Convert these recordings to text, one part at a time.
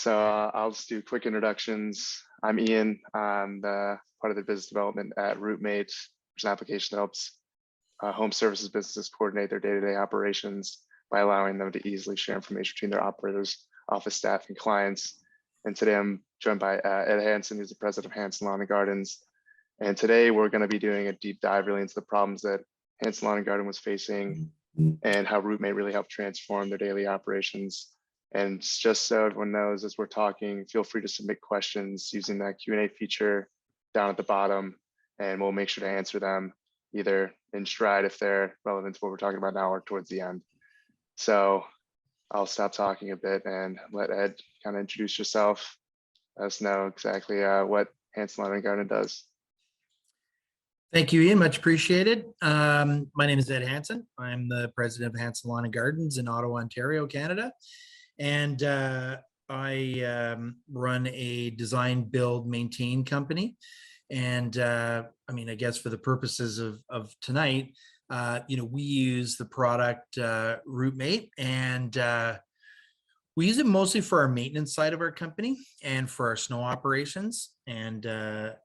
I'll just do quick introductions. I'm Ian. I'm the part of the business development at Routemate, which is an application that helps home services businesses coordinate their day-to-day operations by allowing them to easily share information between their operators, office staff, and clients. And today I'm joined by Ed Hansen, who's the president of Hansen Lawn and Gardens. And today we're going to be doing a deep dive really into the problems that Hansen Lawn and Garden was facing and how Routemate really helped transform their daily operations. And just so everyone knows, as we're talking, feel free to submit questions using that Q&A feature down at the bottom, and we'll make sure to answer them either in stride if they're relevant to what we're talking about now or towards the end. So I'll stop talking a bit and let Ed kind of introduce yourself. Let us know exactly what Hansen Lawn and Garden does. Thank you, Ian. Much appreciated. My name is Ed Hansen. I'm the president of Hansen Lawn and Gardens in Ottawa, Ontario, Canada. And I run a design, build, maintain company. And I guess for the purposes of tonight, we use the product Routemate, and we use it mostly for our maintenance side of our company and for our snow operations. And I've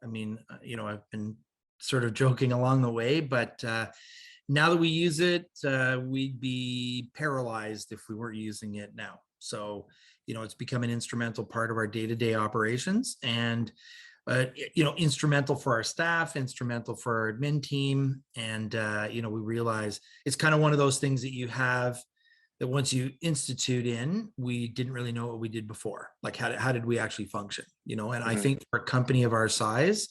been sort of joking along the way, but now that we use it, we'd be paralyzed if we weren't using it now. So, it's become an instrumental part of our day-to-day operations, and instrumental for our staff, instrumental for our admin team. And, we realize it's kind of one of those things that you have that once you institute in, we didn't really know what we did before. Like, how did we actually function? And I think for a company of our size,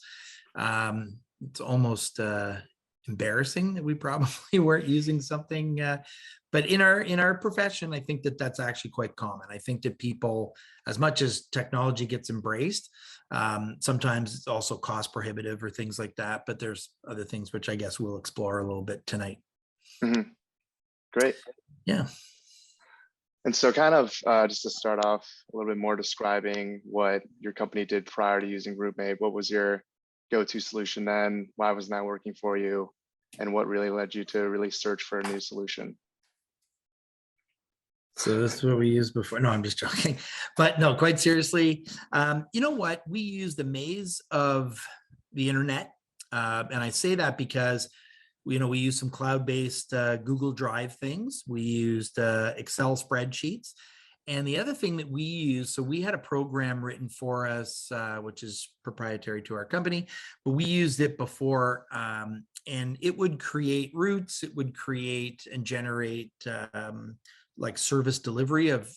it's almost embarrassing that we probably weren't using something. But in our profession, I think that that's actually quite common. I think that people, as much as technology gets embraced, sometimes it's also cost prohibitive or things like that. But there's other things which I guess we'll explore a little bit tonight. Mm-hmm. Great. Yeah. And so kind of just to start off a little bit more describing what your company did prior to using Routemate. What was your go-to solution then? Why wasn't that working for you? And what really led you to really search for a new solution? So this is what we used before. No, I'm just joking. But no, quite seriously, you know what? We use the maze of the internet. And I say that because, we use some cloud-based Google Drive things. We used Excel spreadsheets. And the other thing that we use, so we had a program written for us, which is proprietary to our company, but we used it before, and it would create routes. It would create and generate like service delivery of,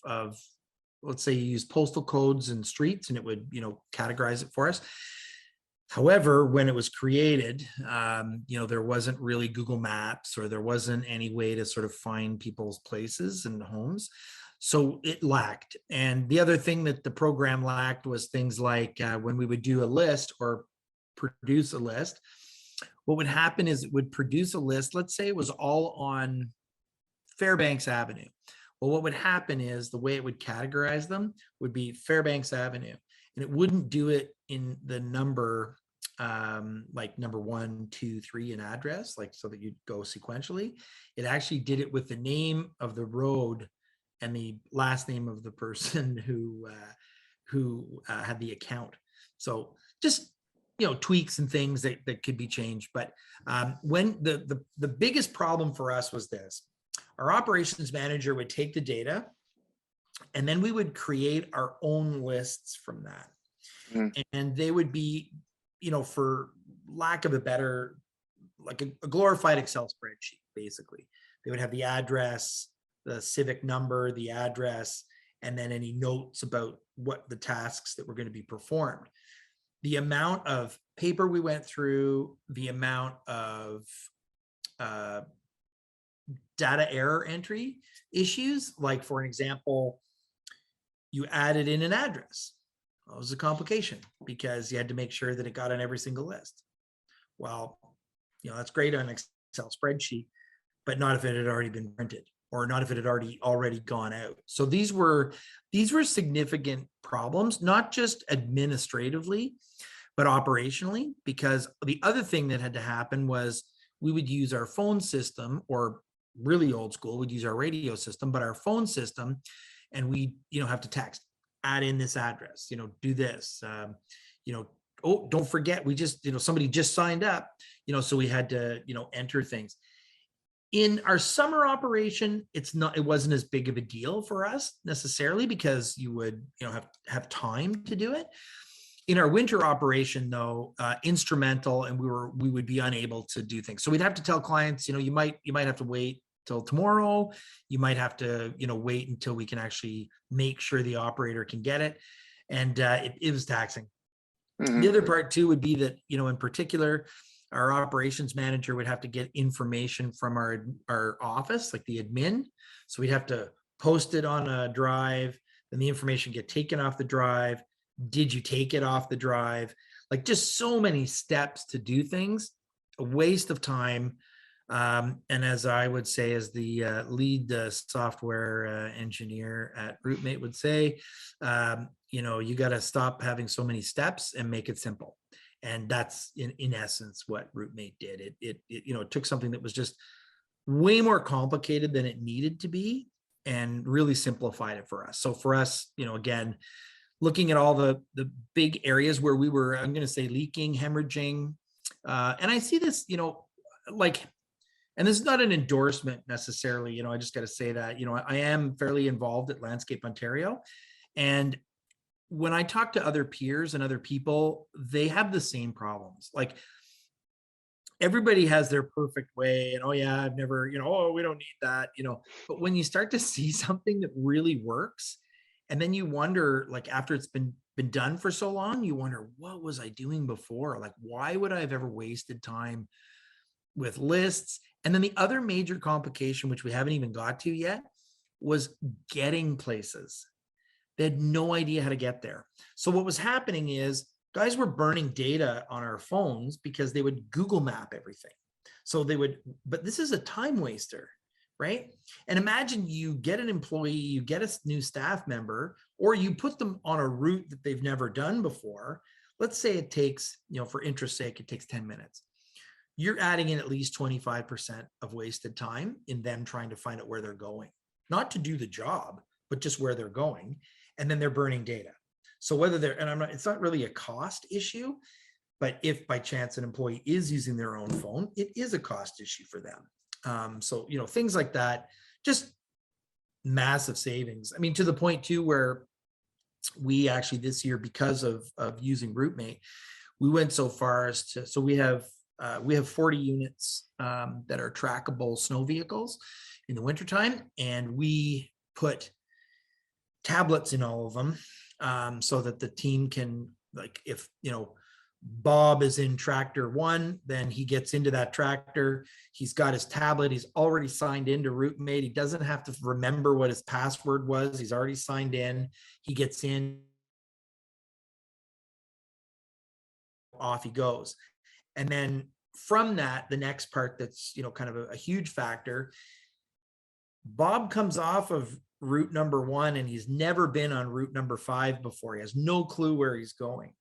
let's say you use postal codes and streets, and it would, categorize it for us. However, when it was created, there wasn't really Google Maps, or there wasn't any way to sort of find people's places and homes. So it lacked. And the other thing that the program lacked was things like when we would do a list or produce a list, what would happen is it would produce a list. Let's say it was all on Fairbanks Avenue. Well, what would happen is the way it would categorize them would be Fairbanks Avenue, and it wouldn't do it in the number, like number 1, 2, 3 in address, like so that you'd go sequentially. It actually did it with the name of the road and the last name of the person who had the account. So just tweaks and things that could be changed. But when the biggest problem for us was this: our operations manager would take the data, and then we would create our own lists from that. And they would be, for lack of a better, like a glorified Excel spreadsheet, basically. They would have the address, the civic number, the address, and then any notes about what the tasks that were going to be performed. The amount of paper we went through, the amount of data error entry issues, like for an example, you added in an address. Well, it was a complication because you had to make sure that it got on every single list. Well, that's great on an Excel spreadsheet, but not if it had already been printed, or not if it had already gone out. So these were significant problems, not just administratively, but operationally, because the other thing that had to happen was we would use our phone system, or really old school, we'd use our radio system, but our phone system, and we have to text add in this address, do this, oh, don't forget, we just, somebody just signed up, so we had to, enter things. In our summer operation, it wasn't as big of a deal for us necessarily, because you would, have time to do it. In our winter operation, though, instrumental, and we would be unable to do things. So we'd have to tell clients, you might have to wait till tomorrow. You might have to, wait until we can actually make sure the operator can get it. And it was taxing. The other part too would be that, in particular, our operations manager would have to get information from our office, like the admin. So we'd have to post it on a drive, then the information get taken off the drive. Did you take it off the drive? Like, just so many steps to do things, a waste of time. And as I would say, as the lead software engineer at Routemate would say, you got to stop having so many steps and make it simple. And that's in essence what Routemate did. It took something that was just way more complicated than it needed to be and really simplified it for us. So for us, again, looking at all the big areas where we were, I'm going to say, leaking, hemorrhaging. And I see this, and this is not an endorsement necessarily, I just got to say that, I am fairly involved at Landscape Ontario. And when I talk to other peers and other people, they have the same problems. Like, everybody has their perfect way, and, oh yeah, I've never, oh, we don't need that, but when you start to see something that really works, and then you wonder, like, after it's been done for so long, you wonder, what was I doing before? Like, why would I have ever wasted time with lists? And then the other major complication, which we haven't even got to yet, was getting places. They had no idea how to get there. So what was happening is guys were burning data on our phones because they would Google map everything. So but this is a time waster, right? And imagine you get an employee, you get a new staff member, or you put them on a route that they've never done before. Let's say it takes, for interest's sake, it takes 10 minutes. You're adding in at least 25% of wasted time in them trying to find out where they're going, not to do the job, but just where they're going. And then they're burning data. So whether it's not really a cost issue, but if by chance an employee is using their own phone, it is a cost issue for them. So, things like that, just massive savings. I mean, to the point too, where we actually this year, because of using Routemate, we went so far as to, so we have 40 units that are trackable snow vehicles in the wintertime. And we put tablets in all of them so that the team can, like, if, Bob is in tractor 1, then he gets into that tractor. He's got his tablet. He's already signed into Routemate. He doesn't have to remember what his password was. He's already signed in. He gets in, off he goes. And then from that, the next part that's, kind of a huge factor, Bob comes off of route number 1 and he's never been on route number 5 before. He has no clue where he's going.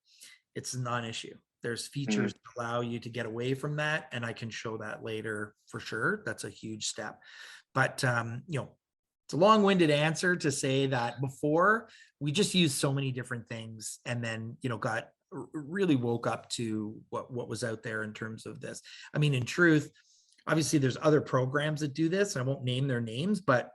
It's a non-issue. There's features that allow you to get away from that. And I can show that later for sure. That's a huge step. But, it's a long-winded answer to say that before we just used so many different things, and then, got really woke up to what was out there in terms of this. I mean, in truth, obviously there's other programs that do this. I won't name their names, but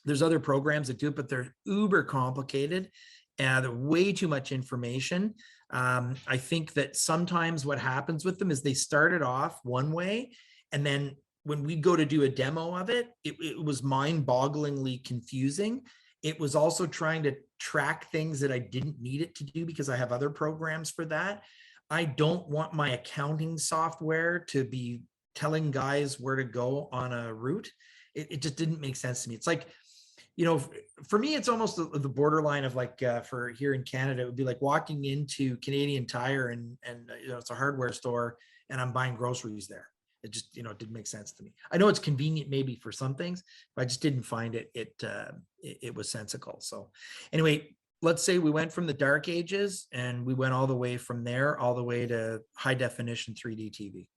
there's other programs that do it, but they're uber complicated and they're way too much information. I think that sometimes what happens with them is they started off one way, and then when we go to do a demo of it, it was mind-bogglingly confusing. It was also trying to track things that I didn't need it to do because I have other programs for that. I don't want my accounting software to be telling guys where to go on a route. It just didn't make sense to me. It's like, for me, it's almost the borderline of like, for here in Canada, it would be like walking into Canadian Tire and it's a hardware store and I'm buying groceries there. It just, it didn't make sense to me. I know it's convenient maybe for some things, but I just didn't find it was sensical. So anyway, let's say we went from the dark ages and we went all the way from there, all the way to high definition 3D TV.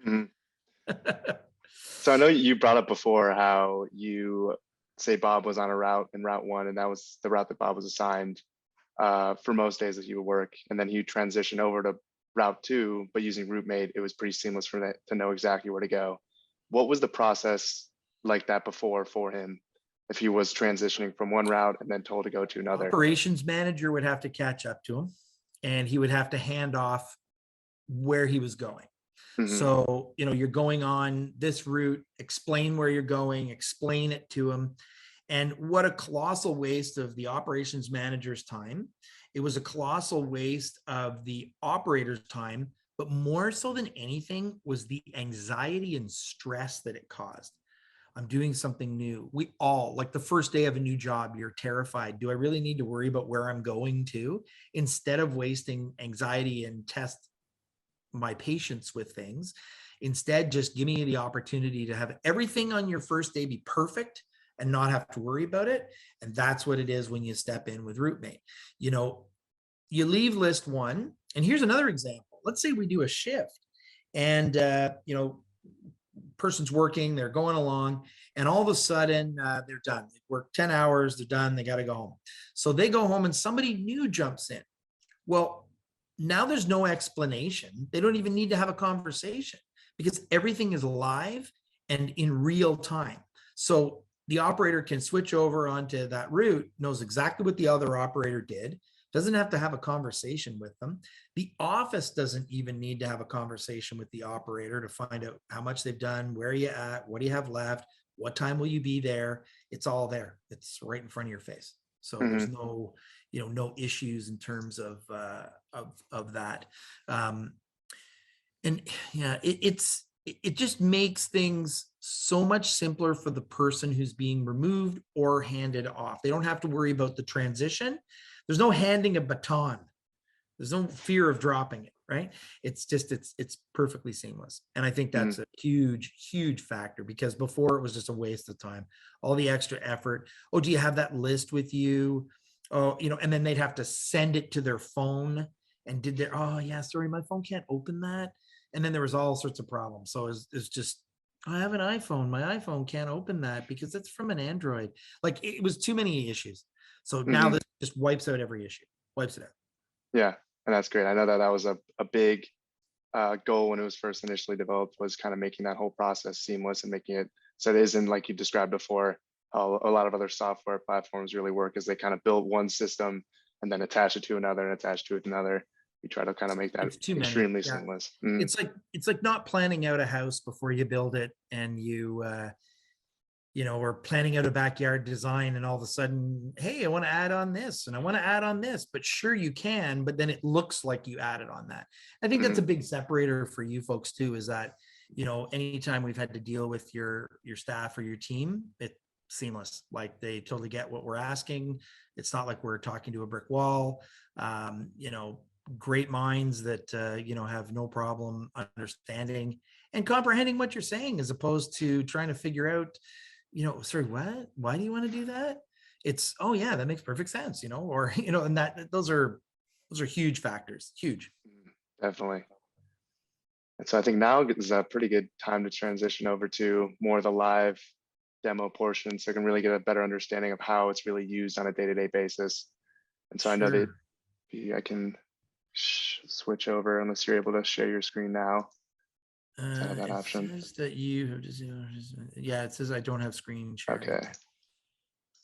Mm-hmm. So I know you brought up before how you say Bob was on a route in route 1, and that was the route that Bob was assigned. for most days that he would work. And then he would transition over to Route 2, but using Routemate, it was pretty seamless for that to know exactly where to go. What was the process like that before for him if he was transitioning from one route and then told to go to another? Operations manager would have to catch up to him, and he would have to hand off where he was going. So, you're going on this route, explain where you're going, explain it to him. And what a colossal waste of the operations manager's time. It was a colossal waste of the operator's time, but more so than anything was the anxiety and stress that it caused. I'm doing something new. We all, like the first day of a new job, you're terrified. Do I really need to worry about where I'm going to? Instead of wasting anxiety and test my patience with things, instead just give me the opportunity to have everything on your first day be perfect and not have to worry about it. And that's what it is when you step in with Routemate. You leave list one, and here's another example. Let's say we do a shift, and person's working, they're going along, and all of a sudden they're done. They work 10 hours, they're done, they got to go home. So they go home and somebody new jumps in. Well, now there's no explanation. They don't even need to have a conversation because everything is live and in real time. So the operator can switch over onto that route, knows exactly what the other operator did, doesn't have to have a conversation with them. The office doesn't even need to have a conversation with the operator to find out how much they've done, where are you at, what do you have left, what time will you be there? It's all there. It's right in front of your face. So there's no, no issues in terms of that. And yeah, it just makes things so much simpler for the person who's being removed or handed off. They don't have to worry about the transition. There's no handing a baton. There's no fear of dropping it, right? It's just, it's perfectly seamless. And I think that's a huge, huge factor, because before it was just a waste of time, all the extra effort. Oh, do you have that list with you? Oh, and then they'd have to send it to their phone, and oh yeah, sorry, my phone can't open that. And then there was all sorts of problems. So it's just, I have an iPhone. My iPhone can't open that because it's from an Android. Like, it was too many issues. So now this just wipes out every issue, wipes it out. Yeah, and that's great. I know that was a big goal when it was first initially developed, was kind of making that whole process seamless and making it so it isn't like you described before, how a lot of other software platforms really work, is they kind of build one system and then attach it to another and attach to it another. We try to kind of make that extremely seamless. It's like not planning out a house before you build it, and you or planning out a backyard design, and all of a sudden, hey, I want to add on this and I want to add on this, but sure you can, but then it looks like you added on that. I think that's a big separator for you folks too, is that, anytime we've had to deal with your staff or your team, it's seamless. Like, they totally get what we're asking. It's not like we're talking to a brick wall. Great minds that, have no problem understanding and comprehending what you're saying, as opposed to trying to figure out, sorry, what? Why do you want to do that? It's, oh yeah, that makes perfect sense, or, and those are huge factors, huge. Definitely. And so I think now is a pretty good time to transition over to more of the live demo portion, so I can really get a better understanding of how it's really used on a day-to-day basis. And so I know that I can switch over, unless you're able to share your screen now. That option. Says that you have yeah, it says I don't have screen sharing. Okay,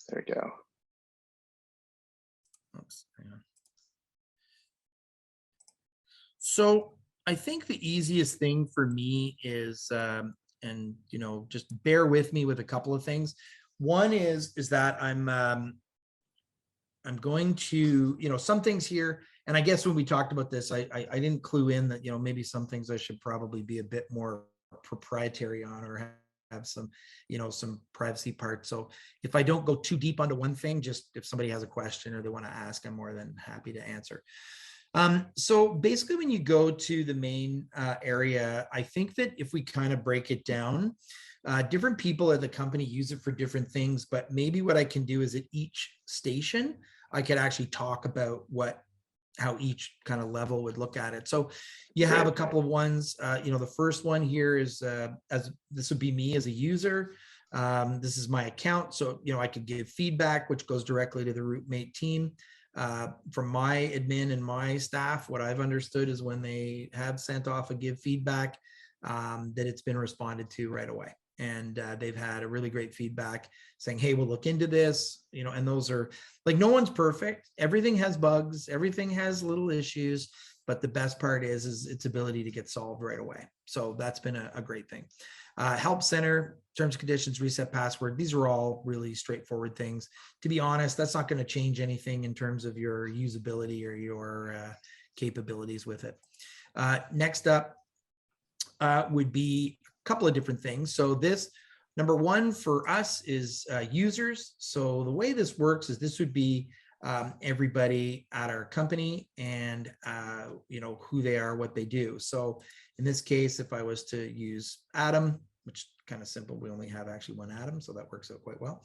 there we go. Oops, hang on. So I think the easiest thing for me is, and just bear with me with a couple of things. One is that I'm going to, some things here. And I guess when we talked about this, I didn't clue in that, maybe some things I should probably be a bit more proprietary on, or have some, some privacy parts. So if I don't go too deep onto one thing, just if somebody has a question or they want to ask, I'm more than happy to answer. So basically, when you go to the main area, I think that if we kind of break it down, different people at the company use it for different things, but maybe what I can do is at each station, I could actually talk about how each kind of level would look at it. So you have a couple of ones, the first one here is, as this would be me as a user. This is my account. So, I could give feedback, which goes directly to the Routemate team. From my admin and my staff, what I've understood is when they have sent off a give feedback, that it's been responded to right away. And they've had a really great feedback saying, hey, we'll look into this, and those are like, no one's perfect. Everything has bugs, everything has little issues, but the best part is its ability to get solved right away. So that's been a great thing. Help center, terms and conditions, reset password. These are all really straightforward things. To be honest, that's not going to change anything in terms of your usability or your capabilities with it. Next up would be a couple of different things. So this, number one for us is users. So the way this works is this would be everybody at our company and who they are, what they do. So in this case, if I was to use Adam, which is kind of simple, we only have actually one Adam, so that works out quite well.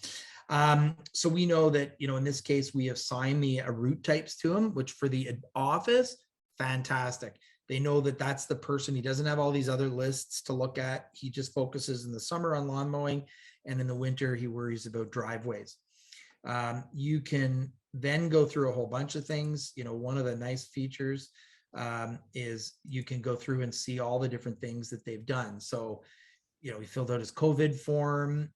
So we know that, in this case, we assign the route types to him, which for the office, fantastic. They know that that's the person. He doesn't have all these other lists to look at. He just focuses in the summer on lawn mowing, and in the winter, he worries about driveways. You can then go through a whole bunch of things. One of the nice features is you can go through and see all the different things that they've done. So, he filled out his COVID form.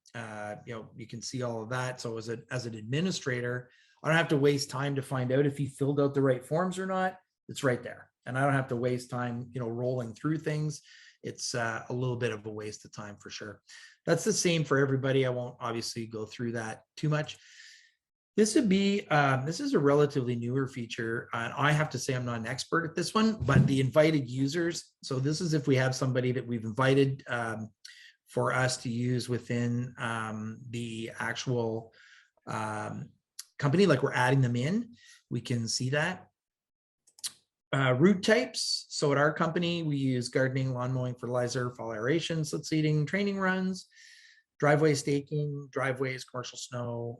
You can see all of that. So as an administrator, I don't have to waste time to find out if he filled out the right forms or not. It's right there. And I don't have to waste time, rolling through things. It's a little bit of a waste of time for sure. That's the same for everybody. I won't obviously go through that too much. This would be, this is a relatively newer feature. And I have to say I'm not an expert at this one, but the invited users. So this is if we have somebody that we've invited for us to use within the actual company, like we're adding them in, we can see that. Route types. So at our company, we use gardening, lawn mowing, fertilizer, fall aeration, slit seeding, training runs, driveway staking, driveways, commercial snow,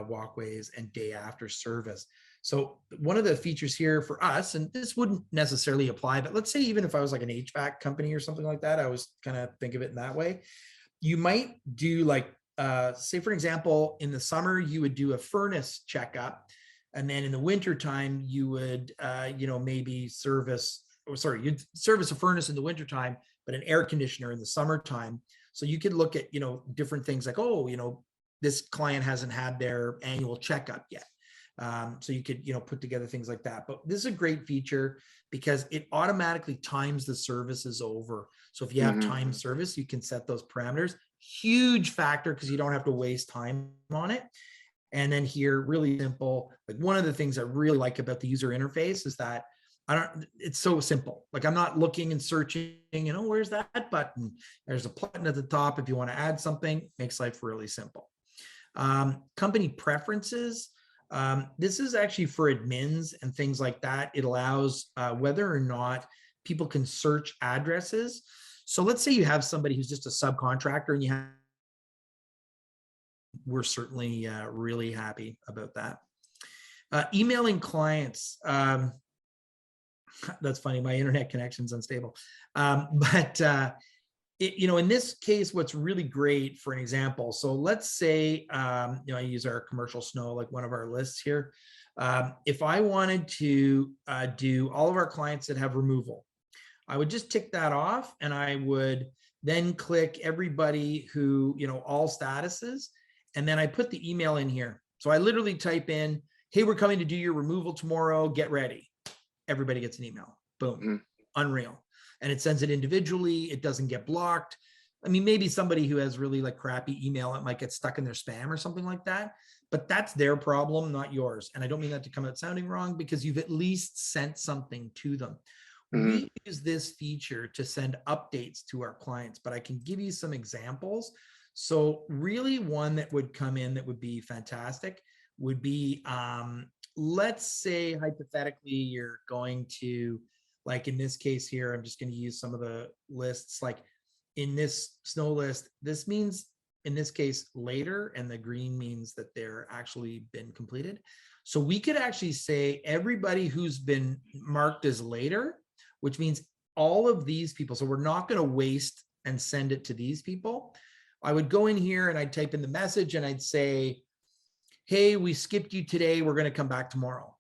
walkways, and day after service. So one of the features here for us, and this wouldn't necessarily apply, but let's say even if I was like an HVAC company or something like that, I was kind of think of it in that way. You might do like, say for example, in the summer, you would do a furnace checkup. And then in the winter time, you would, maybe you'd service a furnace in the wintertime, but an air conditioner in the summertime. So you could look at, different things like, this client hasn't had their annual checkup yet. So you could, put together things like that. But this is a great feature because it automatically times the services over. So if you have time service, you can set those parameters. Huge factor because you don't have to waste time on it. And then here, really simple. Like one of the things I really like about the user interface is that it's so simple. Like I'm not looking and searching, where's that button? There's a button at the top. If you want to add something, makes life really simple. Company preferences. This is actually for admins and things like that. It allows whether or not people can search addresses. So let's say you have somebody who's just a subcontractor and you have, we're certainly really happy about that. Emailing clients. That's funny. My internet connection's unstable. In this case, what's really great for an example. So let's say, I use our commercial snow, like one of our lists here. If I wanted to do all of our clients that have removal, I would just tick that off and I would then click everybody who, all statuses. And then I put the email in here. So I literally type in, hey, we're coming to do your removal tomorrow. Get ready. Everybody gets an email. Boom. Unreal. And it sends it individually. It doesn't get blocked. I mean, maybe somebody who has really like crappy email, it might get stuck in their spam or something like that. But that's their problem, not yours. And I don't mean that to come out sounding wrong because you've at least sent something to them. We use this feature to send updates to our clients, but I can give you some examples. So really one that would come in that would be fantastic would be, let's say hypothetically, you're going to, like in this case here, I'm just going to use some of the lists, like in this snow list, this means in this case later, and the green means that they're actually been completed. So we could actually say everybody who's been marked as later, which means all of these people. So we're not going to waste and send it to these people. I would go in here and I'd type in the message and I'd say, hey, we skipped you today. We're going to come back tomorrow.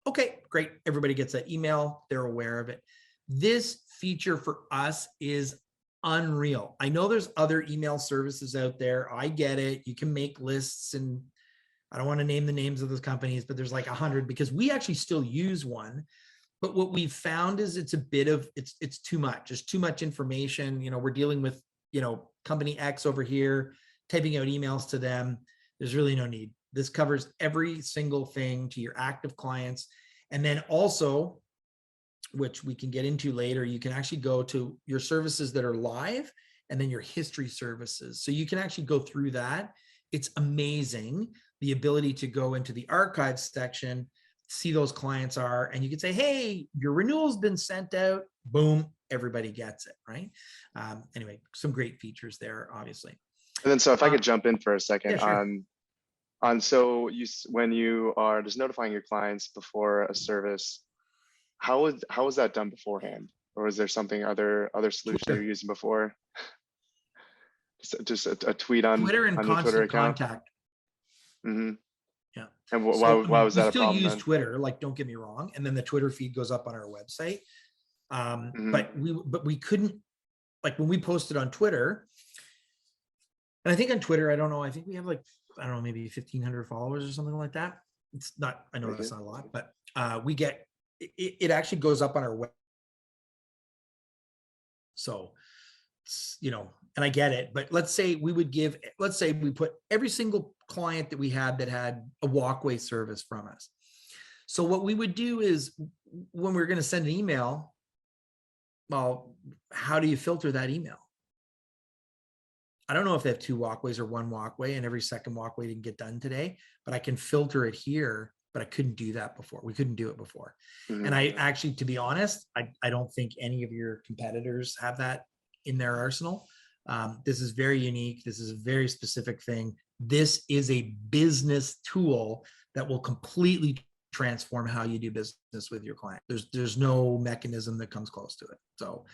Okay, great. Everybody gets that email. They're aware of it. This feature for us is unreal. I know there's other email services out there. I get it. You can make lists, and I don't want to name the names of those companies, but there's like 100 because we actually still use one. But what we've found is it's a bit of, it's too much. There's too much information. We're dealing with, company X over here, typing out emails to them. There's really no need. This covers every single thing to your active clients. And then also, which we can get into later, you can actually go to your services that are live and then your history services. So you can actually go through that. It's amazing, the ability to go into the archives section, see those clients are, and you can say, hey, your renewal's been sent out. Boom, everybody gets it, right? Anyway, some great features there, obviously. And then, so if I could jump in for a second Yeah, sure. so when you are just notifying your clients before a service, how was that done beforehand? Or is there something other solution you're Twitter, using before? Just a tweet on Twitter and your Twitter constant account? contact. Hmm. Yeah. And So, I why mean, was we that a still problem use then? Twitter, like, don't get me wrong. And then the Twitter feed goes up on our website. Hmm. But we couldn't, like, when we posted on Twitter, and I think on Twitter, I don't know, I think we have like, I don't know, maybe 1,500 followers or something like that. It's not, I know that's not a lot, but we get, it actually goes up on our web. So, and I get it, but let's say we put every single client that we had that had a walkway service from us. So what we would do is, when we're going to send an email, well, how do you filter that email? I don't know if they have 2 walkways or 1 walkway and every second walkway didn't get done today, but I can filter it here, but I couldn't do that before. We couldn't do it before. And I actually, to be honest, I don't think any of your competitors have that in their arsenal. This is very unique. This is a very specific thing. This is a business tool that will completely transform how you do business with your client. There's no mechanism that comes close to it. So,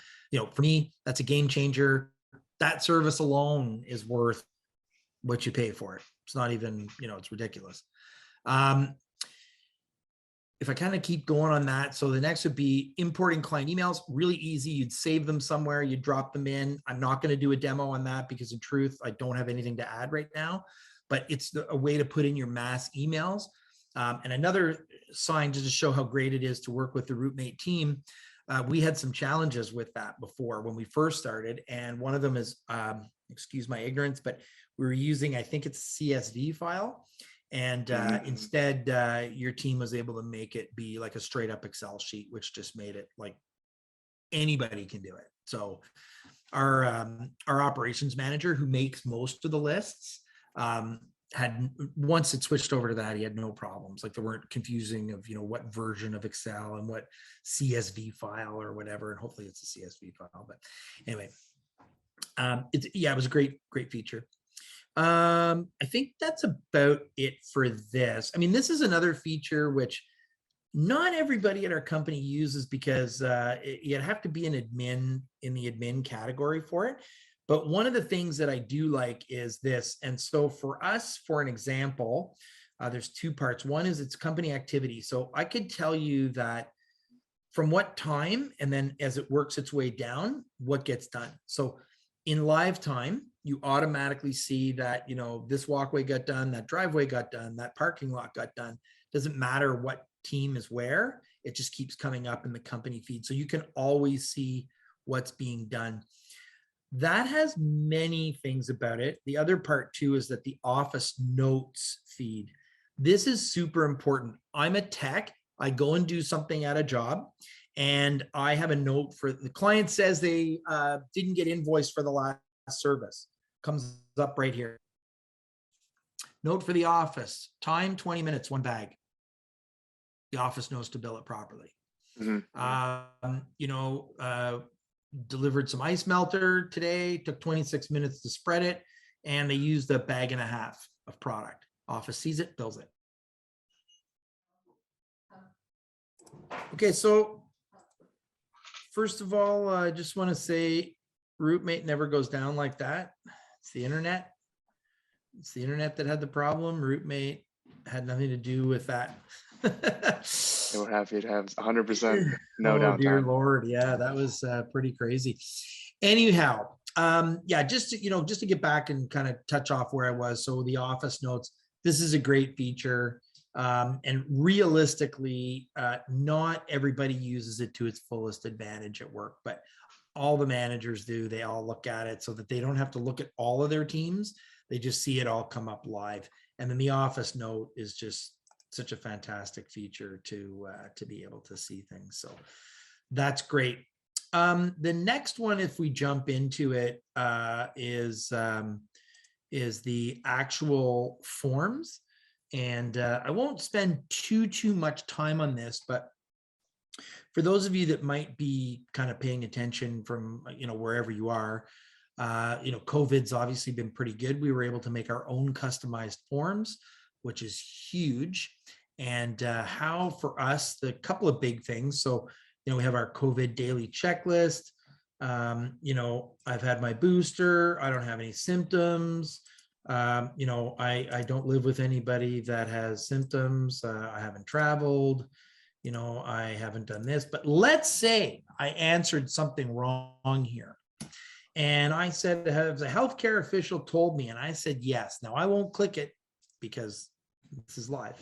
for me, that's a game changer. That service alone is worth what you pay for it. It's not even, it's ridiculous. If I kind of keep going on that, so the next would be importing client emails. Really easy. You'd save them somewhere, you drop them in. I'm not going to do a demo on that because in truth, I don't have anything to add right now, but it's a way to put in your mass emails. And another sign to just show how great it is to work with the Routemate team. We had some challenges with that before when we first started. And one of them is, excuse my ignorance, but we were using, I think it's CSV file. And instead, your team was able to make it be like a straight up Excel sheet, which just made it like anybody can do it. So our operations manager, who makes most of the lists, had, once it switched over to that, he had no problems. Like, there weren't confusing of, what version of Excel and what CSV file or whatever. And hopefully it's a CSV file. But anyway, it was a great feature. I think that's about it for this. I mean, this is another feature which not everybody at our company uses because you have to be an admin in the admin category for it. But one of the things that I do like is this. And so for us, for an example, there's 2 parts. One is it's company activity. So I could tell you that from what time, and then as it works its way down, what gets done. So in live time, you automatically see that, this walkway got done, that driveway got done, that parking lot got done. Doesn't matter what team is where, it just keeps coming up in the company feed. So you can always see what's being done. That has many things about it. The other part too is that the office notes feed. This is super important. I'm a tech. I go and do something at a job, and I have a note for the client says they didn't get invoiced for the last service. Comes up right here. Note for the office. Time 20 minutes, 1 bag. The office knows to bill it properly. Delivered some ice melter today, took 26 minutes to spread it, and they used a bag and a half of product. Office sees it, bills it. Okay, so first of all, I just want to say Routemate never goes down like that. It's the internet. It's the internet that had the problem. Routemate had nothing to do with that. And we're happy to have 100% no Oh dear downtime. Lord. Yeah, that was pretty crazy. Anyhow, yeah, just to, just to get back and kind of touch off where I was. So the office notes, this is a great feature. And realistically, not everybody uses it to its fullest advantage at work, but all the managers do. They all look at it so that they don't have to look at all of their teams. They just see it all come up live. And then the office note is just such a fantastic feature to be able to see things. So that's great. The next one, if we jump into it, is the actual forms. And I won't spend too much time on this, but for those of you that might be kind of paying attention from, wherever you are, COVID's obviously been pretty good. We were able to make our own customized forms, which is huge. And how for us, the couple of big things. So, we have our COVID daily checklist. I've had my booster. I don't have any symptoms. I don't live with anybody that has symptoms. I haven't traveled. I haven't done this, but let's say I answered something wrong here. And I said, has a healthcare official told me? And I said, yes. Now I won't click it because this is live.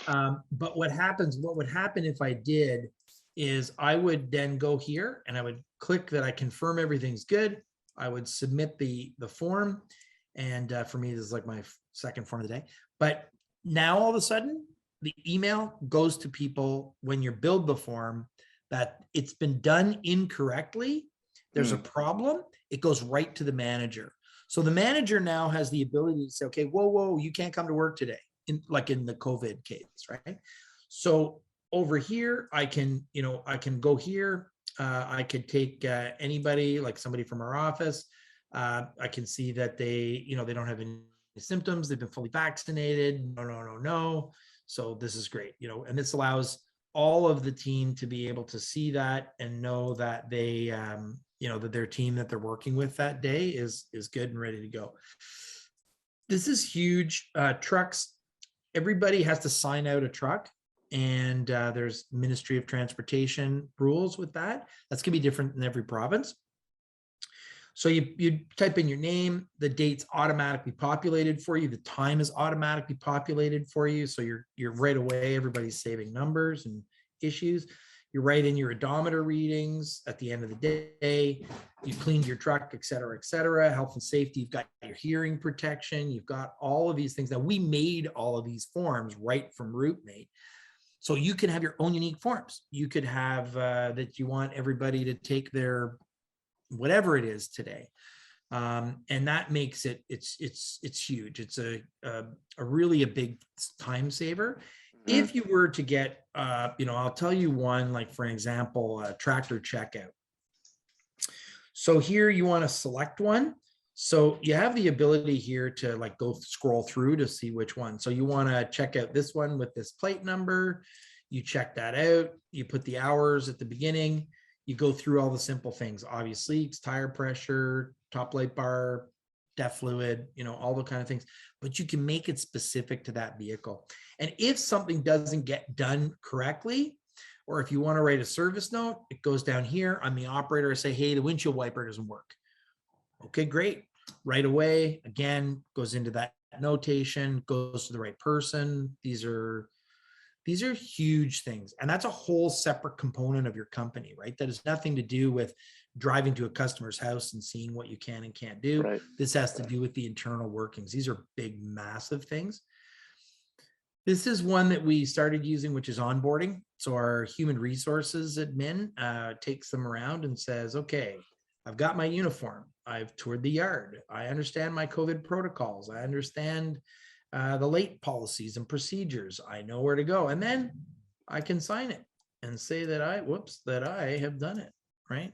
But what would happen if I did is I would then go here and I would click that I confirm everything's good. I would submit the form. And for me, this is like my second form of the day. But now all of a sudden, the email goes to people when you build the form that it's been done incorrectly. There's a problem. It goes right to the manager. So the manager now has the ability to say, okay, whoa, you can't come to work today, like in the COVID case, right? So over here, I can go here. I could take anybody, like somebody from our office. I can see that they don't have any symptoms. They've been fully vaccinated. No. So this is great, and this allows all of the team to be able to see that and know that they, that their team that they're working with that day is good and ready to go. This is huge. Trucks, everybody has to sign out a truck, and there's Ministry of Transportation rules with that. That's gonna be different in every province. So you type in your name, the date's automatically populated for you, the time is automatically populated for you. So you're right away, everybody's saving numbers and issues. You write in your odometer readings at the end of the day, you cleaned your truck, et cetera, health and safety, you've got your hearing protection, you've got all of these things. Now we made all of these forms right from Routemate. So you can have your own unique forms. You could have that you want everybody to take their whatever it is today, and that makes it's huge. It's a really a big time saver. If you were to get I'll tell you one, like for example, tractor checkout. So here you want to select one. So you have the ability here to like go scroll through to see which one. So you want to check out this one with this plate number. You check that out. You put the hours at the beginning. You go through all the simple things. Obviously, it's tire pressure, top light bar, DEF fluid, all the kind of things. But you can make it specific to that vehicle. And if something doesn't get done correctly, or if you want to write a service note, it goes down here. I'm the operator. I say, hey, the windshield wiper doesn't work. Okay, great. Right away, again, goes into that notation, goes to the right person. These are huge things. And that's a whole separate component of your company, right? That has nothing to do with driving to a customer's house and seeing what you can and can't do. Right. This has to do with the internal workings. These are big, massive things. This is one that we started using, which is onboarding. So our human resources admin takes them around and says, okay, I've got my uniform. I've toured the yard. I understand my COVID protocols. I understand the late policies and procedures. I know where to go. And then I can sign it and say that I have done it, right?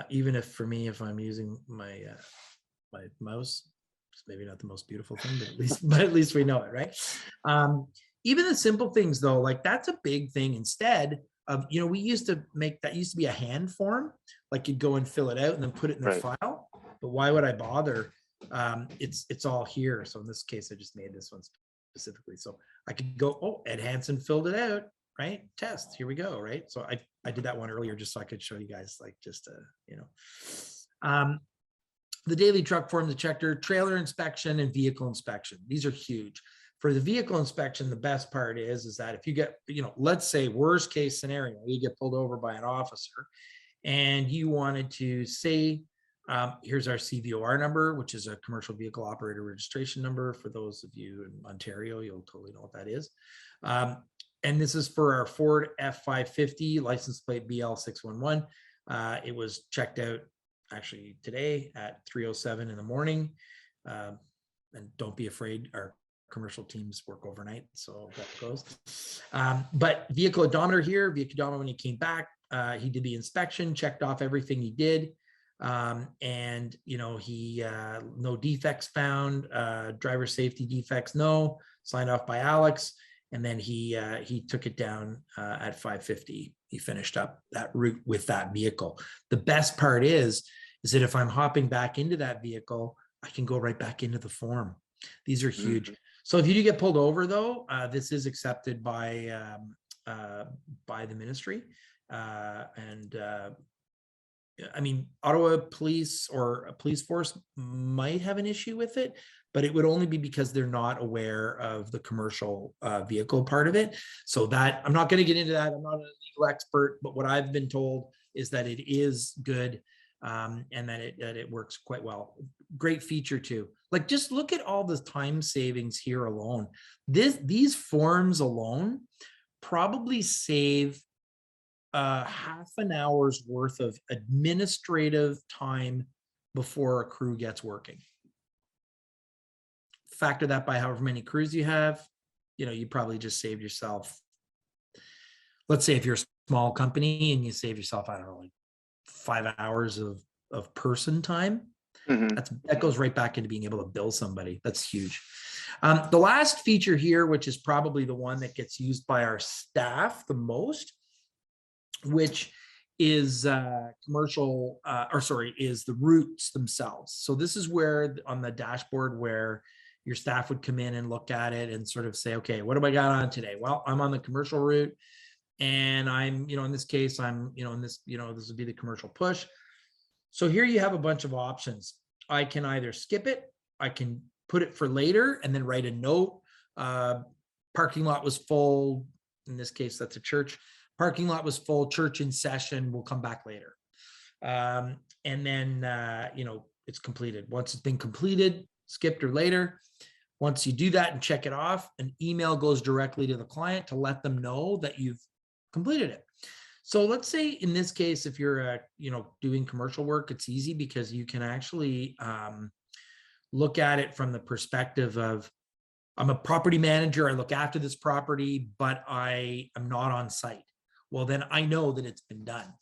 Even if for me, if I'm using my my mouse, it's maybe not the most beautiful thing, but at least we know it, right? Even the simple things though, like that's a big thing. Instead of, we used to make, that used to be a hand form, like you'd go and fill it out and then put it in the file. But why would I bother? It's all here. So in this case, I just made this one specifically. So I could go, oh, Ed Hansen filled it out, right? Test, here we go, right? So I did that one earlier just so I could show you guys, like, just the daily truck form detector, trailer inspection, and vehicle inspection. These are huge. For the vehicle inspection, the best part is that if you get, let's say worst case scenario, you get pulled over by an officer and you wanted to say, here's our CVOR number, which is a commercial vehicle operator registration number. For those of you in Ontario, you'll totally know what that is. And this is for our Ford F550 license plate BL611. It was checked out actually today at 3:07 in the morning. And don't be afraid, our commercial teams work overnight, so that goes. But vehicle odometer here, vehicle odometer when he came back, he did the inspection, checked off everything he did. And he no defects found, driver safety defects, no, signed off by Alex. And then he took it down at 5:50. He finished up that route with that vehicle. The best part is that if I'm hopping back into that vehicle, I can go right back into the form. These are huge. Mm-hmm. So if you do get pulled over, though, this is accepted by the ministry. I mean, Ottawa police or a police force might have an issue with it, but it would only be because they're not aware of the commercial vehicle part of it. So that, I'm not going to get into that. I'm not a legal expert, but what I've been told is that it is good, and that it works quite well. Great feature too. Like, just look at all the time savings here alone. These forms alone probably save half an hour's worth of administrative time before a crew gets working. Factor that by however many crews you have, you probably just saved yourself. Let's say if you're a small company and you save yourself, I don't know, like 5 hours of person time. Mm-hmm. That goes right back into being able to bill somebody. That's huge. The last feature here, which is probably the one that gets used by our staff the most, which is is the routes themselves. So this is where on the dashboard where your staff would come in and look at it and sort of say, okay, what have I got on today? Well, I'm on the commercial route, and I'm, in this case, I'm, in this, this would be the commercial push. So here you have a bunch of options. I can either skip it, I can put it for later and then write a note. Parking lot was full. In this case, that's a church. Parking lot was full, church in session, we'll come back later. And then, it's completed. Once it's been completed, skipped or later, once you do that and check it off, an email goes directly to the client to let them know that you've completed it. So let's say in this case, if you're, doing commercial work, it's easy because you can actually look at it from the perspective of, I'm a property manager, I look after this property, but I am not on site. Well, then I know that it's been done.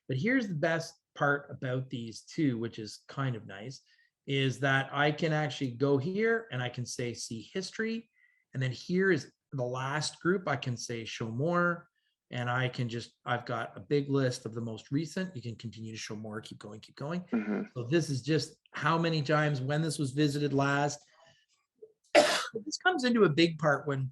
But here's the best part about these two, which is kind of nice, is that I can actually go here and I can say see history. And then here is the last group. I can say show more. And I can I've got a big list of the most recent. You can continue to show more, keep going, keep going. Mm-hmm. So this is just how many times, when this was visited last. This comes into a big part when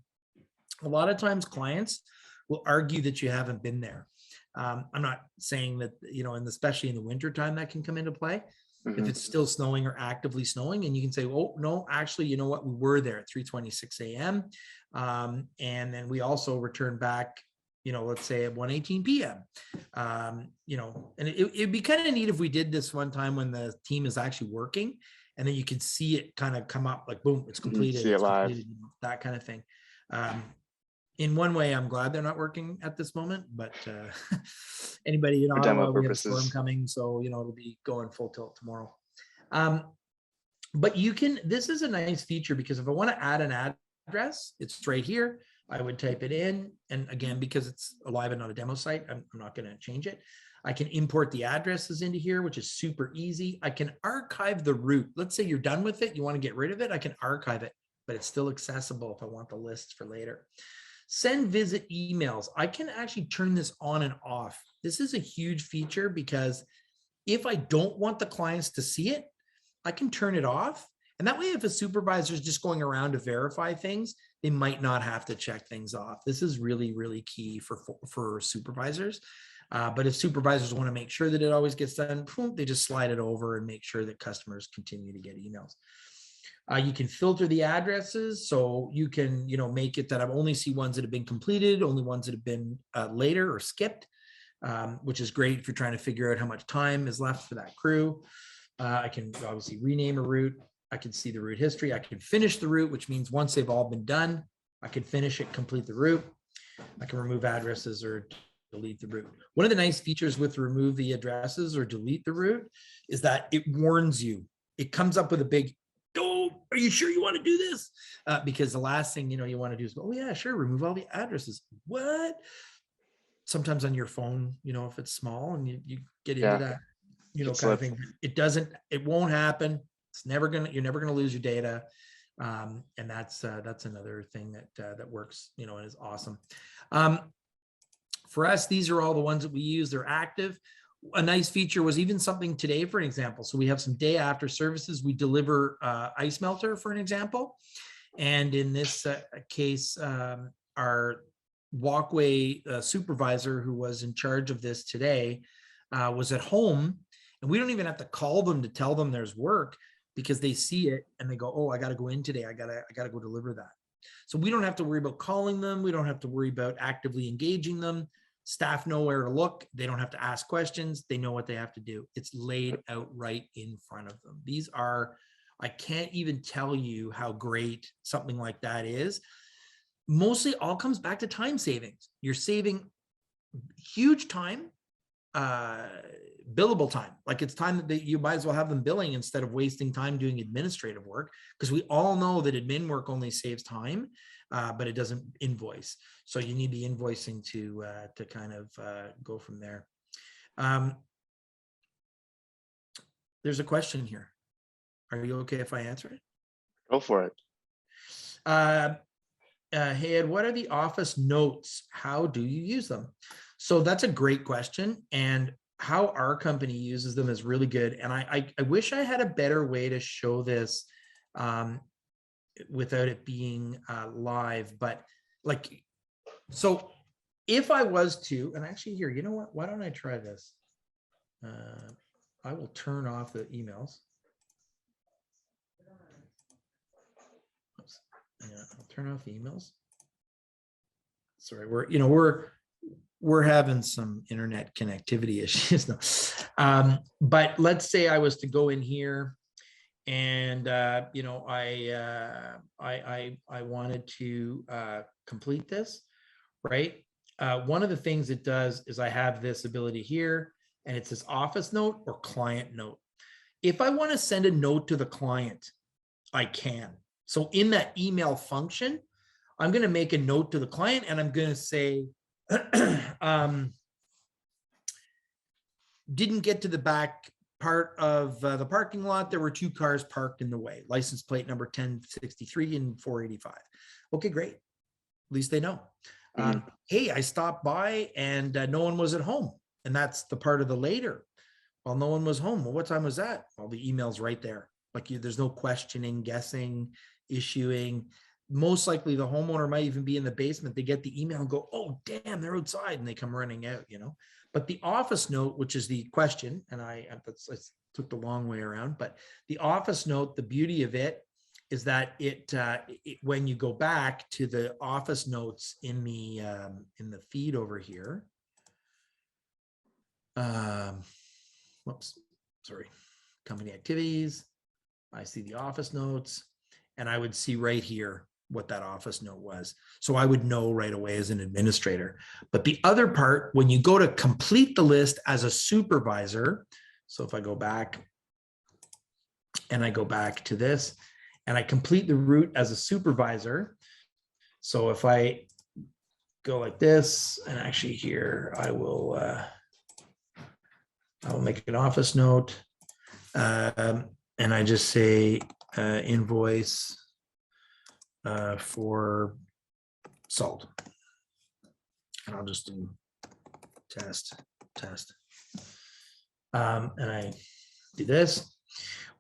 a lot of times clients will argue that you haven't been there. I'm not saying that, and especially in the winter time that can come into play. Mm-hmm. If it's still snowing or actively snowing, and you can say, oh, no, actually, you know what? We were there at 3:26 a.m. And then we also returned back, let's say at 1:18 p.m. And it'd be kind of neat if we did this one time when the team is actually working, and then you can see it kind of come up like, boom, it's completed. See it live. Completed, that kind of thing. In one way, I'm glad they're not working at this moment, but anybody in Ottawa, we have a storm coming, so it'll be going full tilt tomorrow. But this is a nice feature because if I want to add an address, it's right here. I would type it in, and again, because it's a live and not a demo site, I'm not going to change it. I can import the addresses into here, which is super easy. I can archive the route. Let's say you're done with it, you want to get rid of it, I can archive it, but it's still accessible if I want the list for later. Send visit emails. I can actually turn this on and off. This is a huge feature because if I don't want the clients to see it, I can turn it off. And that way, if a supervisor is just going around to verify things, they might not have to check things off. This is really, really key for supervisors. But if supervisors want to make sure that it always gets done, they just slide it over and make sure that customers continue to get emails. You can filter the addresses, so you can, make it that I only see ones that have been completed, only ones that have been later or skipped, which is great if you're trying to figure out how much time is left for that crew. I can obviously rename a route. I can see the route history. I can finish the route, which means once they've all been done, I can finish it, complete the route. I can remove addresses or delete the route. One of the nice features with remove the addresses or delete the route is that it warns you. It comes up with a big, "Oh, are you sure you want to do this?" Because the last thing you want to do is go, "Oh yeah, sure, remove all the addresses." What? Sometimes on your phone, if it's small and you get into that, kind of thing. It won't happen. You're never gonna lose your data. And that's another thing that works, and is awesome. For us, these are all the ones that we use. They're active. A nice feature was even something today, for an example. So we have some day after services. We deliver ice melter, for an example. And in this case, our walkway supervisor who was in charge of this today was at home, and we don't even have to call them to tell them there's work, because they see it and they go, "Oh, I got to go in today. I got to go deliver that." So we don't have to worry about calling them. We don't have to worry about actively engaging them. Staff know where to look. They don't have to ask questions. They know what they have to do. It's laid out right in front of them. I can't even tell you how great something like that is. Mostly all comes back to time savings. You're saving huge time, billable time. Like, it's time that you might as well have them billing instead of wasting time doing administrative work, because we all know that admin work only saves time, but it doesn't invoice. So you need the invoicing to kind of go from there. There's a question here. Are you okay if I answer it? Go for it. Hey Ed, what are the office notes? How do you use them? So that's a great question, and how our company uses them is really good. And I wish I had a better way to show this without it being live, but so if I was to, and actually here, you know what, why don't I try this? I will turn off the emails. Oops. Yeah, I'll turn off the emails. Sorry, we're having some internet connectivity issues. No. But let's say I was to go in here and I wanted to complete this, right? One of the things it does is I have this ability here, and it says office note or client note. If I want to send a note to the client, I can. So in that email function, I'm going to make a note to the client, and I'm going to say, didn't get to the back part of the parking lot. There were 2 cars parked in the way. License plate number 1063 and 485. Okay, great. At least they know. Hey, I stopped by and no one was at home. And that's the part of the later. Well, no one was home. Well, what time was that? Well, the email's right there. There's no questioning, guessing, issuing. Most likely the homeowner might even be in the basement. They get the email and go, "Oh, damn, they're outside," and they come running out, But the office note, which is the question, and I took the long way around, but the office note, the beauty of it is that it when you go back to the office notes in the feed over here, whoops, sorry, company activities, I see the office notes, and I would see right here what that office note was. So I would know right away as an administrator. But the other part, when you go to complete the list as a supervisor, so if I go back and I go back to this and I complete the route as a supervisor. So if I go like this, and actually here, I will make an office note, and I just say invoice for salt, and I'll just do test. And I do this.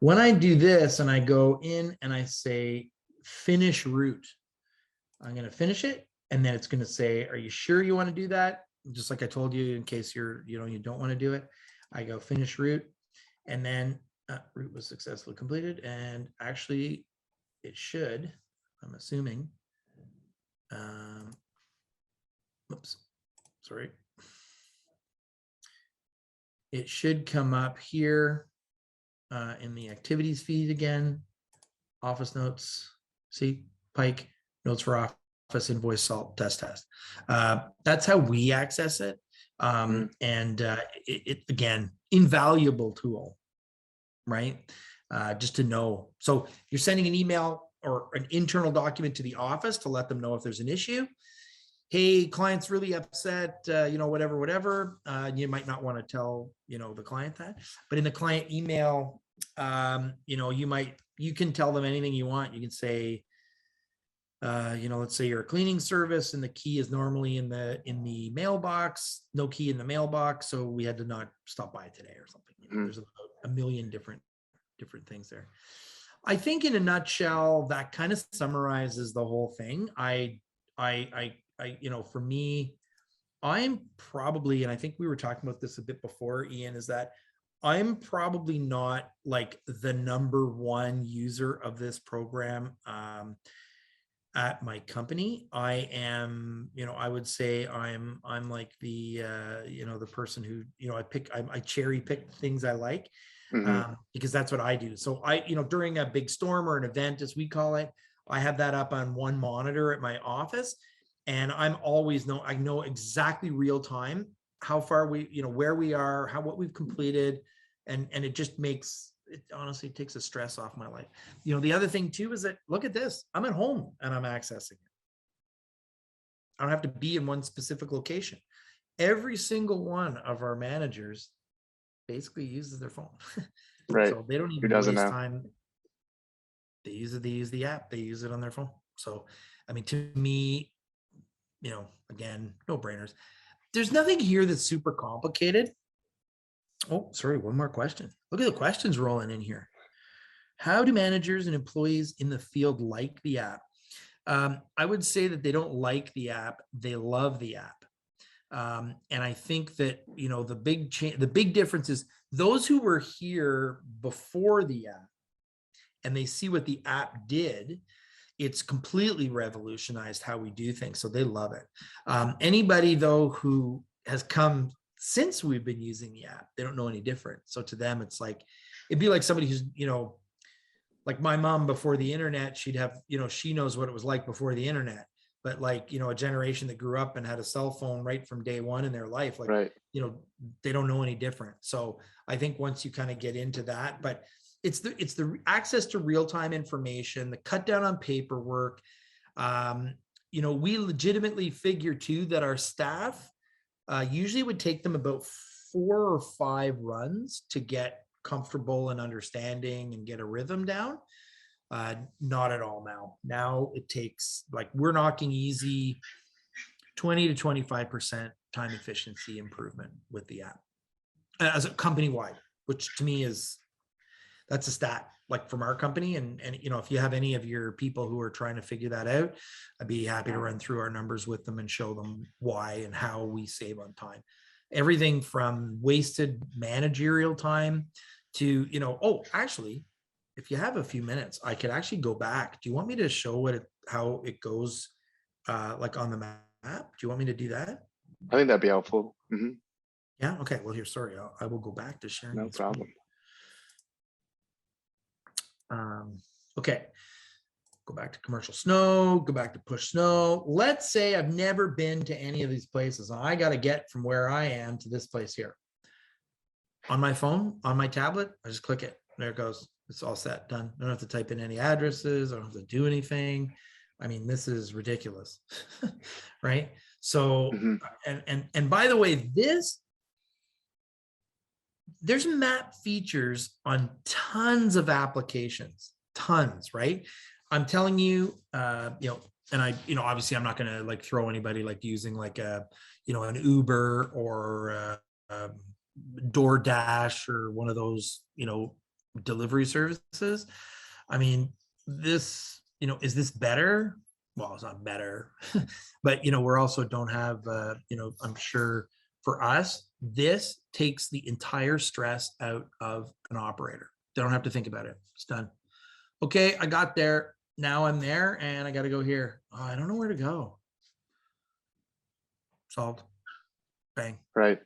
When I do this and I go in and I say finish route, I'm going to finish it. And then it's going to say, are you sure you want to do that? Just like I told you, in case you don't want to do it, I go finish route. And then route was successfully completed. And actually it should, I'm assuming, oops, sorry. It should come up here in the activities feed again, office notes, see, Pike, notes for office, invoice, salt, test. That's how we access it. And it again, invaluable tool, right? Just to know. So you're sending an email or an internal document to the office to let them know if there's an issue. Hey, client's really upset, whatever. You might not want to tell, the client that, but in the client email, you can tell them anything you want. You can say, let's say you're a cleaning service and the key is normally in the mailbox, no key in the mailbox. So we had to not stop by today or something. There's about a million different things there. I think in a nutshell, that kind of summarizes the whole thing. For me, I'm probably, and I think we were talking about this a bit before, Ian, is that I'm probably not like the number one user of this program at my company. I am, I would say I'm like the, the person who, I cherry pick things I like. Because that's what I do. So during a big storm or an event, as we call it, I have that up on one monitor at my office. And I know exactly real time how far where we are, what we've completed. And it just honestly takes the stress off my life. The other thing too, is that, look at this, I'm at home and I'm accessing it. I don't have to be in one specific location. Every single one of our managers basically uses their phone. Right. So they don't even waste time. They use the app, they use it on their phone. So, I mean, to me, again, no brainers. There's nothing here that's super complicated. Oh, sorry, one more question. Look at the questions rolling in here. How do managers and employees in the field like the app? I would say that they don't like the app. They love the app. And I think that, the big difference is those who were here before the app and they see what the app did, it's completely revolutionized how we do things. So they love it. Anybody though, who has come since we've been using the app, they don't know any different. So to them, it's like, it'd be like somebody who's, like my mom before the internet, she'd have, she knows what it was like before the internet. But like, a generation that grew up and had a cell phone right from day one in their life, like, right. They don't know any different. So I think once you kind of get into that, but it's the access to real-time information, the cut down on paperwork. We legitimately figure too that our staff usually would take them about 4 or 5 runs to get comfortable and understanding and get a rhythm down. Not at all now. Now it takes, like, we're knocking easy 20 to 25% time efficiency improvement with the app as a company wide, which to me that's a stat, like, from our company. And if you have any of your people who are trying to figure that out, I'd be happy to run through our numbers with them and show them why and how we save on time. Everything from wasted managerial time to, actually, if you have a few minutes, I could actually go back. Do you want me to show how it goes, like on the map? Do you want me to do that? I think that'd be helpful. Yeah. Okay. Well, here, sorry. I will go back to sharing. No problem. Okay. Go back to commercial snow, go back to push snow. Let's say I've never been to any of these places. I got to get from where I am to this place here. On my phone, on my tablet, I just click it. There it goes. It's all set, done. I don't have to type in any addresses. I don't have to do anything. I mean, this is ridiculous, right? So, and by the way, there's map features on tons of applications, tons, right? I'm telling you, and I, obviously I'm not going to like throw anybody like using like an Uber or DoorDash or one of those, delivery services. I mean, this, is this better? well, it's not better, but we're also don't have, I'm sure for us, this takes the entire stress out of an operator. They don't have to think about it. It's done. Okay, I got there. Now I'm there and I got to go here. Oh, I don't know where to go. Solved. Bang. Right.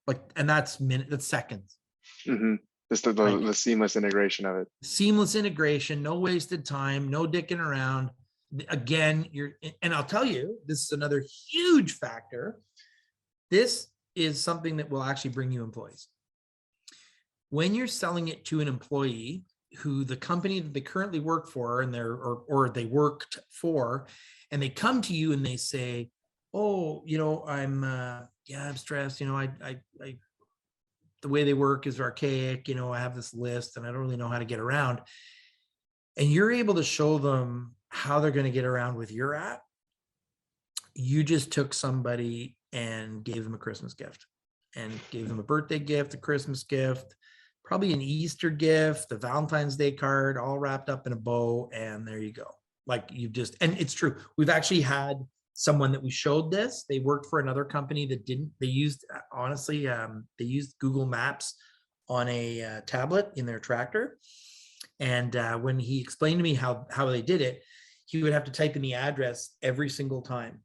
Like, and that's seconds. Mm-hmm. Just the seamless integration of it. Seamless integration, no wasted time, no dicking around. Again, and I'll tell you, this is another huge factor. This is something that will actually bring you employees. When you're selling it to an employee who the company that they currently work for and or they worked for, and they come to you and they say, oh, I'm stressed. The way they work is archaic. I have this list and I don't really know how to get around. And you're able to show them how they're going to get around with your app. You just took somebody and gave them a Christmas gift, and gave them a birthday gift, a Christmas gift, probably an Easter gift, a Valentine's Day card, all wrapped up in a bow. And there you go. Like and it's true. We've actually had someone that we showed this. They worked for another company that didn't. They used, honestly, they used Google Maps on a tablet in their tractor. And when he explained to me how they did it, he would have to type in the address every single time.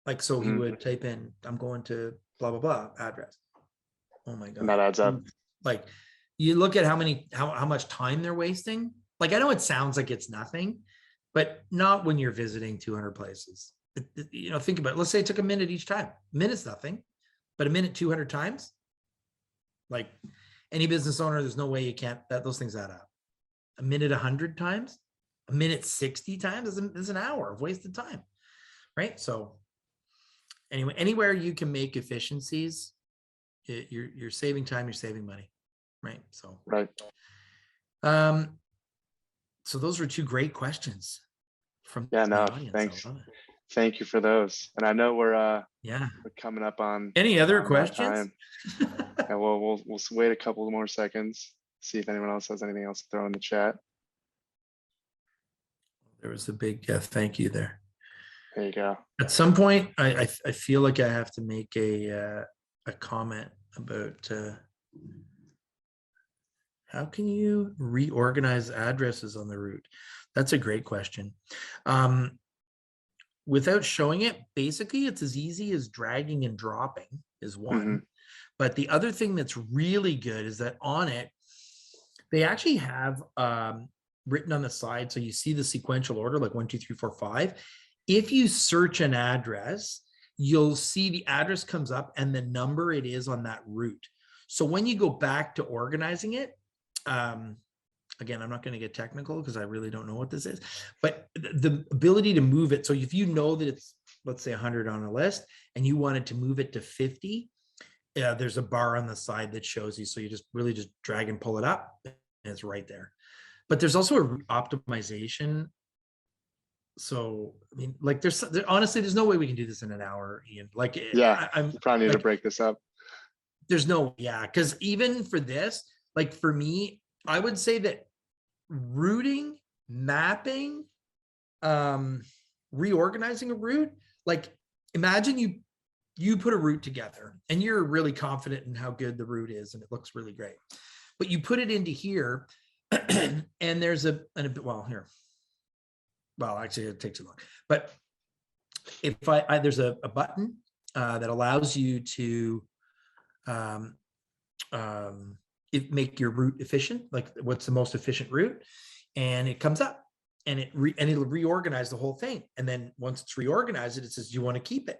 Like, so he would type in, I'm going to blah, blah, blah address. Oh my God. And that adds up. Like, you look at how much time they're wasting. Like, I know it sounds like it's nothing, but not when you're visiting 200 places. Think about it. Let's say it took a minute each time. A minute's nothing, but a minute 200 times. Like, any business owner, there's no way you can't, those things add up. A minute 100 times, a minute 60 times is an hour of wasted time, right? So anyway, anywhere you can make efficiencies, you're saving time, you're saving money, right? So right. So those were two great questions from the audience. Thanks. Thank you for those. And I know we're coming up on any other questions. And we'll wait a couple more seconds, see if anyone else has anything else to throw in the chat. There was a big thank you there. There you go. At some point, I feel like I have to make a comment about how can you reorganize addresses on the route? That's a great question. Without showing it, basically, it's as easy as dragging and dropping is one. But the other thing that's really good is that on it, they actually have written on the side. So you see the sequential order, like 1, 2, 3, 4, 5. If you search an address, you'll see the address comes up and the number it is on that route. So when you go back to organizing it, again, I'm not going to get technical because I really don't know what this is, but the ability to move it. So if you know that it's, let's say 100 on a list and you wanted to move it to 50, there's a bar on the side that shows you. So you just really just drag and pull it up and it's right there. But there's also a optimization. So, I mean, like honestly, there's no way we can do this in an hour, Ian. Like, you probably need to break this up. There's no, because even for this, like for me, I would say that routing, mapping, reorganizing a route, like imagine you put a route together and you're really confident in how good the route is and it looks really great, but you put it into here and there's actually it takes too long, but if there's a button that allows you to make your route efficient, like what's the most efficient route, and it comes up and it'll reorganize the whole thing. And then once it's reorganized, it says, do you want to keep it?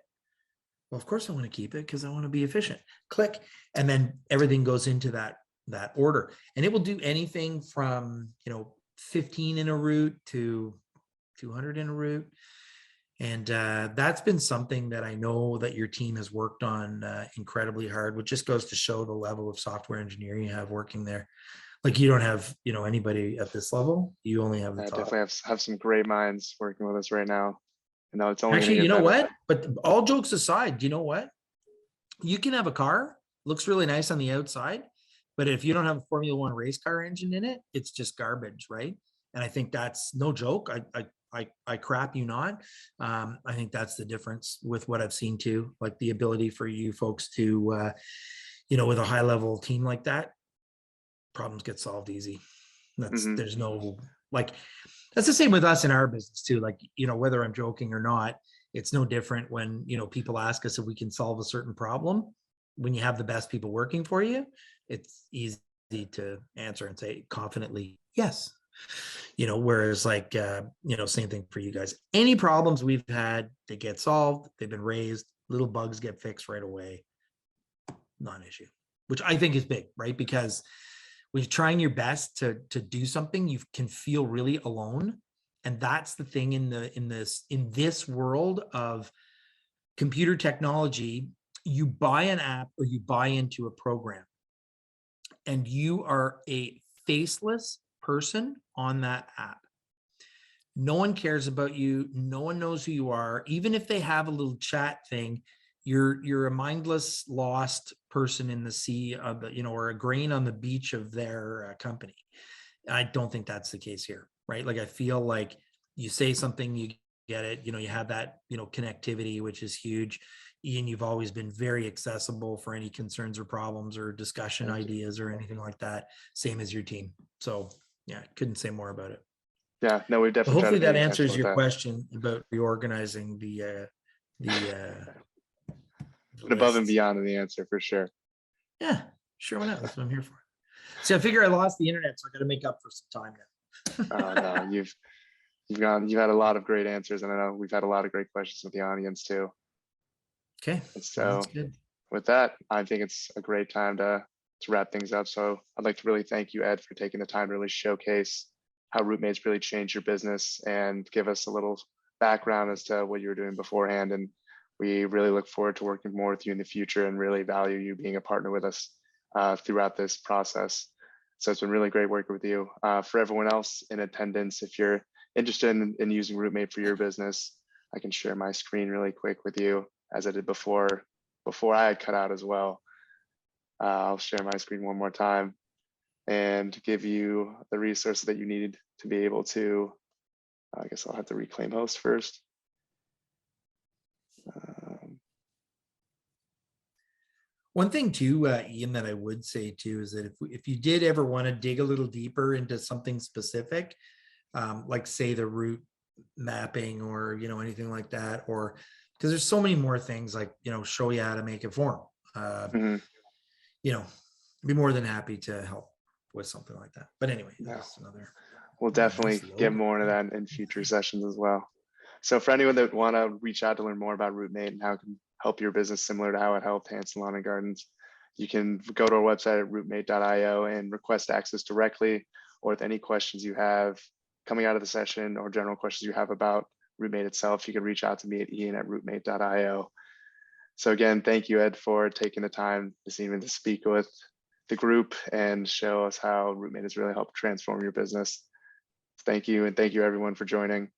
Well, of course I want to keep it because I want to be efficient. Click, and then everything goes into that order, and it will do anything from 15 in a route to 200 in a route. And that's been something that I know that your team has worked on incredibly hard, which just goes to show the level of software engineering you have working there. Like you don't have, anybody at this level. You only have the top. Definitely have some great minds working with us right now. And it's only actually, what? But all jokes aside, do you know what? You can have a car, looks really nice on the outside, but if you don't have a Formula One race car engine in it, it's just garbage, right? And I think that's no joke. I crap you not. I think that's the difference with what I've seen too, like the ability for you folks to, with a high level team like that, problems get solved easy. Mhm. There's no, like, that's the same with us in our business too. Like, whether I'm joking or not, it's no different when, people ask us if we can solve a certain problem. When you have the best people working for you, it's easy to answer and say confidently, yes. Whereas like, same thing for you guys. Any problems we've had, they get solved, they've been raised, little bugs get fixed right away. Non-issue, which I think is big, right? Because when you're trying your best to do something, you can feel really alone. And that's the thing in this world of computer technology. You buy an app or you buy into a program, and you are a faceless person on that app. No one cares about you. No one knows who you are. Even if they have a little chat thing, you're a mindless, lost person in the sea of or a grain on the beach of their company. I don't think that's the case here, right? Like, I feel like you say something, you get it. You have that connectivity, which is huge. Ian, you've always been very accessible for any concerns or problems or discussion ideas or anything like that. Same as your team. So yeah, couldn't say more about it. Yeah, no, we've But definitely tried to hopefully be that intentional answers with your that. question about reorganizing the And above and lists. beyond in the answer for sure. Yeah, sure. Why not? That's what I'm here for. See, I figure I lost the internet, so I got to make up for some time Oh now. no, you've had a lot of great answers, and I know we've had a lot of great questions with the audience too. Okay, And well, that's so good. with that, I think it's a great time to wrap things up. So I'd like to really thank you, Ed, for taking the time to really showcase how Rootmate's really changed your business and give us a little background as to what you were doing beforehand. And we really look forward to working more with you in the future and really value you being a partner with us throughout this process. So it's been really great working with you. For everyone else in attendance, if you're interested in using Rootmate for your business, I can share my screen really quick with you as I did before I had cut out as well. I'll share my screen one more time and give you the resources that you need to be able to, I guess I'll have to reclaim host first. One thing too, Ian, that I would say too, is that if you did ever want to dig a little deeper into something specific, like say the route mapping or, anything like that, or because there's so many more things like, show you how to make a form, Mhm. Be more than happy to help with something like that. But anyway, No, that's another. we'll Nice definitely get logo. more into that in future sessions as well. So for anyone that want to reach out to learn more about Routemate and how it can help your business similar to how it helped Hansen Lawn and Gardens, you can go to our website at routemate.io and request access directly, or with any questions you have coming out of the session or general questions you have about Routemate itself, you can reach out to me at ian@routemate.io. So again, thank you, Ed, for taking the time this evening to speak with the group and show us how Routemate has really helped transform your business. Thank you, and thank you everyone for joining.